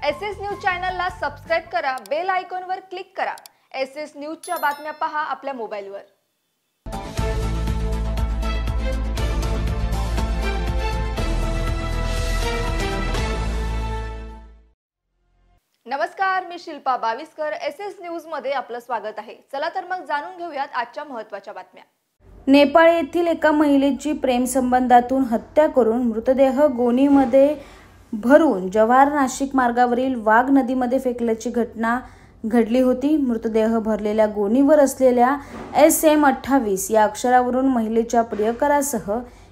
SS news चॅनलला subscribe करा, bell आयकॉनवर क्लिक करा। एसएस न्यूजच्या बातम्या पहा आपल्या मोबाईलवर। नमस्कार, मी शिल्पा बाविस्कर। एसएस न्यूज मध्ये आपलं स्वागत आहे। चला तर मग जाणून घेऊयात आजच्या महत्त्वाच्या बातम्या। नेपाळ येथील एका महिलेची प्रेमसंबंधातून हत्या करून मृतदेह गोणीमध्ये भरून जव्हार नाशिक मार्गावरील वाघ नदीमध्ये फेकल्याची घटना घडली होती। मृतदेह भरलेल्या गोणीवर असलेल्या SM28 या अक्षरावरून महिलेच्या प्रियकरासह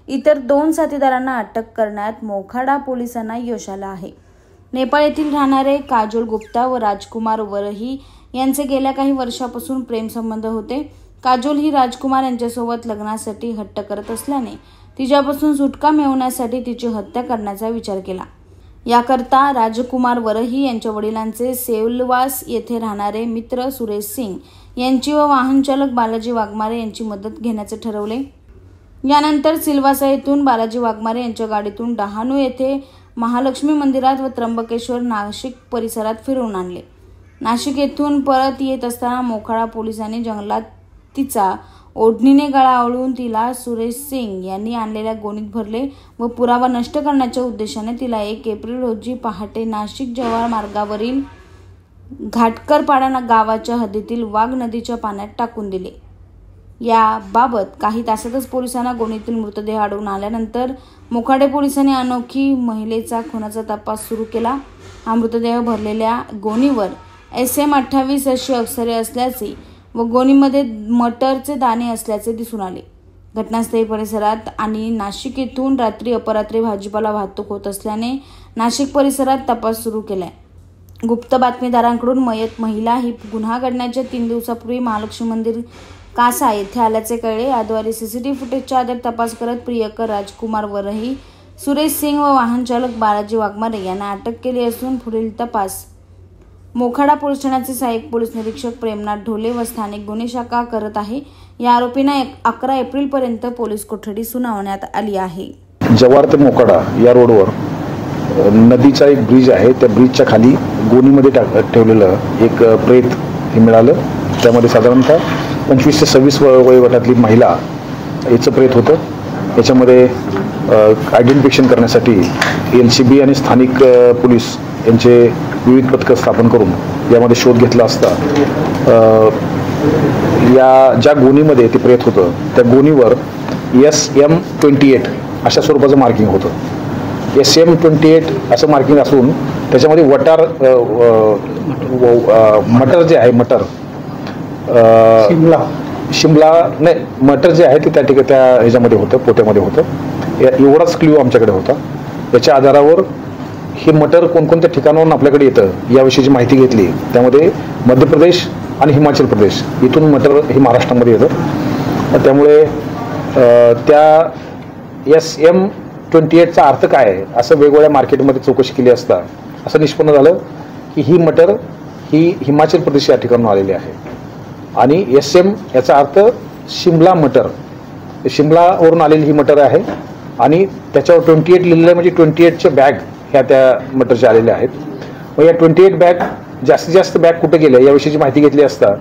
इतर 2 साथीदारांना अटक करण्यात मोखाडा पोलिसांना यश आलं आहे। नेपाळ येथील राहणारे काजोल गुप्ता व राजकुमार वरही यांचे गेल्या काही वर्षापासून प्रेमसंबंध होते। काजोल ही राजकुमार यांच्यासोबत लग्नासाठी हट्ट करत असल्याने तिच्यापासून सुटका मिळवण्यासाठी तिची हत्या करण्याचा विचार केला। याकरता राजकुमार वरही यांच्या वडिलांचे सेलवास येथे राहणारे मित्र सुरेश सिंग यांची व वाहन चालक बालाजी वाघमारे यांची मदत घेण्याचे ठरवले। यानंतर सिलवासा येथून बालाजी वाघमारे यांच्या गाडीतून डहाणू येथे महालक्ष्मी मंदिरात व त्र्यंबकेश्वर नाशिक परिसरात फिरवून आणले। नाशिक येथून परत येत असताना मोखाडा पोलिसांनी जंगलात तिचा ओढणीने गळा आवळून तिला सुरेश सिंग यांनी आणलेल्या गोणीत भरले व पुरावा नष्ट करण्याच्या उद्देशाने तिला 1 एप्रिल रोजी पहाटे नाशिक जव्हार मार्गावरील घाटकरपाडा गावाच्या हद्दीतील वाघ नदीच्या पाण्यात टाकून दिले। याबाबत काही तासातच पोलिसांना गोणीतील मृतदेह आढळून आल्यानंतर मोखाडे पोलिसांनी अनोखी महिलेचा खुनाचा तपास सुरू केला। हा मृतदेह भरलेल्या गोणीवर SM28 अशी अक्षरे असल्याचे व गोणीमध्ये मटरचे दाणे असल्याचे दिसून आले। घटनास्थळी परिसरात आणि नाशिक येथून रात्री अपरात्री भाजीपाला वाहतूक होत असल्याने नाशिक परिसरात तपास सुरू केलाय। गुप्त बातमीदारांकडून मयत महिला ही गुन्हा घडण्याच्या 3 दिवसापूर्वी महालक्ष्मी मंदिर कासा येथे आल्याचे कळले। याद्वारे CCTV फुटेजच्या आधारे तपास करत प्रियकर राजकुमार वरही, सुरेश सिंग व वाहन चालक बालाजी वाघमारे यांना अटक केली असून पुढील तपास मोखाडा पोलीस ठाण्याचे सहाय्यक पोलीस निरीक्षक प्रेमनाथ ढोले व स्थानिक गुन्हे शाखा करत आहे। या आरोपींना 11 एप्रिल पर्यंत पोलीस कोठडी सुनावण्यात आली आहे। जव्हार ते मोखाडा या रोडवर नदीचा एक ब्रिज आहे। त्या ब्रिजच्या खाली गोणीमध्ये ठेवलेलं एक प्रेत हे मिळालं। त्यामध्ये साधारणतः 25 ते 26 वयोगटातली महिला याचं प्रेत होतं। याच्यामध्ये आयडेंटिफिकेशन करण्यासाठी LCB आणि स्थानिक पोलीस यांचे विविध पथकं स्थापन करून यामध्ये शोध घेतला असता या ज्या गोणीमध्ये ते प्रेत होतं त्या गोणीवर SM28 अशा स्वरूपाचं मार्किंग होतं। SM28 असं मार्किंग असून त्याच्यामध्ये मटर जे आहे शिमला नाही मटर जे आहे ते त्या ठिकाणी त्या ह्याच्यामध्ये होतं, पोत्यामध्ये होतं। एवढाच क्ल्यू आमच्याकडे होता। याच्या आधारावर हे मटर कोणकोणत्या ठिकाणावरून आपल्याकडे येतं याविषयीची माहिती घेतली। त्यामध्ये मध्य प्रदेश आणि हिमाचल प्रदेश इथून मटर हे महाराष्ट्रामध्ये येतं। त्यामुळे त्या SM28चा अर्थ काय आहे असं वेगवेगळ्या मार्केटमध्ये चौकशी केली असता असं निष्पन्न झालं की ही मटर ही हिमाचल प्रदेश या ठिकाणून आलेली आहे आणि SM याचा अर्थ शिमला मटर, शिमलावरून आलेली ही मटर आहे आणि त्याच्यावर 28 लिहिलेलं आहे, म्हणजे 28चे बॅग ह्या त्या मटरच्या आलेल्या आहेत। मग या 28 बॅग जास्तीत जास्त बॅग कुठे गेल्या याविषयीची माहिती घेतली असता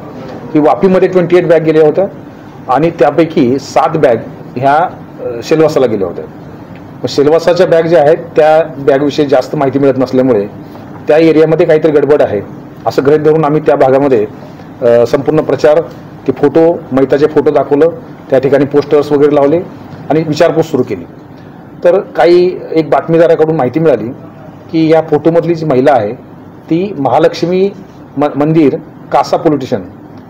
की वापीमध्ये 28 बॅग गेल्या होत्या आणि त्यापैकी 7 बॅग ह्या सेलवासाला गेल्या होत्या। मग सेलवासाच्या बॅग ज्या आहेत त्या बॅगविषयी जास्त माहिती मिळत नसल्यामुळे त्या एरियामध्ये काहीतरी गडबड आहे असं गृहीत धरून आम्ही त्या भागामध्ये संपूर्ण प्रचार, ते फोटो, मैताचे फोटो दाखवलं, त्या ठिकाणी पोस्टर्स वगैरे लावले आणि विचारपूस सुरू केली। तर एक बातमीदाराकडून माहिती मिळाली की या फोटोमधली जी महिला आहे ती महालक्ष्मी मंदिर कासा पोलीस स्टेशन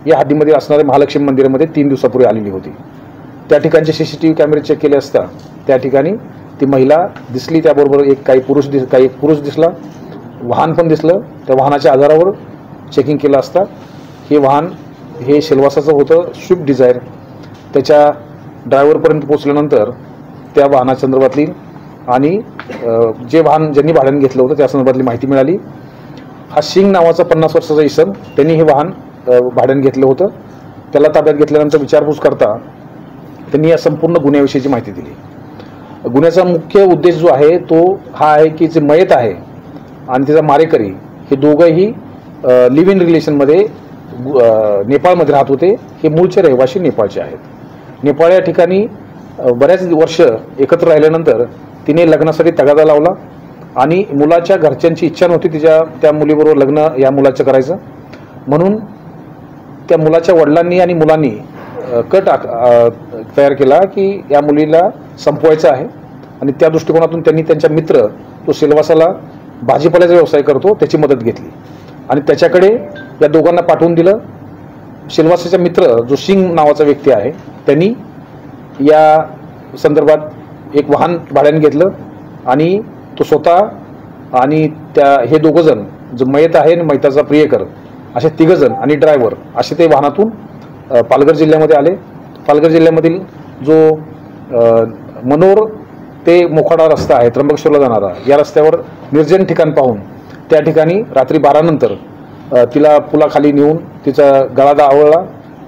या हद्दीमध्ये असणाऱ्या महालक्ष्मी मंदिरामध्ये 3 दिवसापूर्वी आलेली होती। त्या ठिकाणचे CCTV कॅमेरे चेक केले असता त्या ठिकाणी ती महिला दिसली, त्याबरोबर काही पुरुष दिसला, वाहन पण दिसलं। त्या वाहनाच्या आधारावर चेकिंग केलं असता हे वाहन हे सेलवासाचं होतं, स्विफ्ट डिझायर। त्याच्या ड्रायव्हरपर्यंत पोहोचल्यानंतर त्या वाहनासंदर्भातली आणि जे वाहन ज्यांनी भाड्याने घेतलं होतं त्या संदर्भातली माहिती मिळाली। हा सिंग नावाचा 50 वर्षाचा इसम त्यांनी हे वाहन भाड्याने घेतलं होतं। त्याला ताब्यात घेतल्यानंतर विचारपूस करता त्यांनी या संपूर्ण गुन्ह्याविषयीची माहिती दिली। गुन्ह्याचा मुख्य उद्देश जो आहे तो हा आहे की जे मयत आहे आणि त्याचा मारेकरी हे दोघंही लिव्ह इन रिलेशनमध्ये नेपाळमध्ये राहत होते. हे मूळचे रहिवासी नेपाळचे आहेत. नेपाळ या ठिकाणी बऱ्याच वर्ष एकत्र राहिल्यानंतर तिने लग्नासाठी तगादा लावला आणि मुलाच्या घरच्यांची इच्छा नव्हती त्या मुलीबरोबर लग्न या मुलाचं करायचं. म्हणून त्या मुलाच्या वडिलांनी आणि मुलांनी कट तयार केला की या मुलीला संपवायचं आहे. आणि त्या दृष्टिकोनातून त्यांनी त्यांचा मित्र तो सिल्वासाला भाजीपाल्याचा व्यवसाय करतो त्याची मदत घेतली आणि त्याच्याकडे या दोघांना पाठवून दिलं. सिल्वासाचा मित्र जो सिंग नावाचा व्यक्ती आहे त्यांनी या संदर्भात एक वाहन भाड्याने घेतलं आणि तो स्वतः आणि हे दोघं जण जो मयत आहे आणि मयताचा प्रियकर असे तिघं जण आणि ड्रायव्हर असे ते वाहनातून पालघर जिल्ह्यामध्ये आले. पालघर जिल्ह्यामधील जो मनोर ते मोखाडा रस्ता आहे त्र्यंबकेश्वरला जाणारा या रस्त्यावर निर्जन ठिकाण पाहून त्या ठिकाणी रात्री 12 नंतर तिला पुलाखाली नेऊन तिचा गळा आवळला,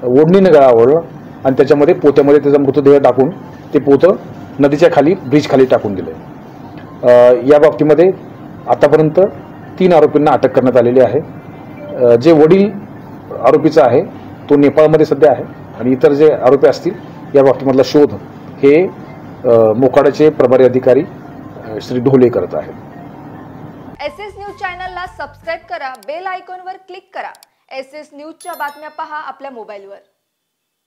ओढणीनं गळा आवळला आणि त्याच्यामध्ये पोत्यामध्ये त्याचा मृतदेह टाकून ते पोतं नदीच्या खाली ब्रिज खाली टाकून दिले. या बाबतीमध्ये आतापर्यंत 3 आरोपींना अटक करण्यात आलेली आहे. जे वडील आरोपीचा आहे तो नेपाळमध्ये सध्या आहे आणि इतर जे आरोपी असतील या बाबतीमधला शोध हे मोखाड्याचे प्रभारी अधिकारी श्री ढोले करत आहेत. SS न्यूज चॅनलला सबस्क्राईब करा, बेल आयकॉनवर क्लिक करा. SS न्यूजच्या बातम्या पहा आपल्या मोबाईलवर.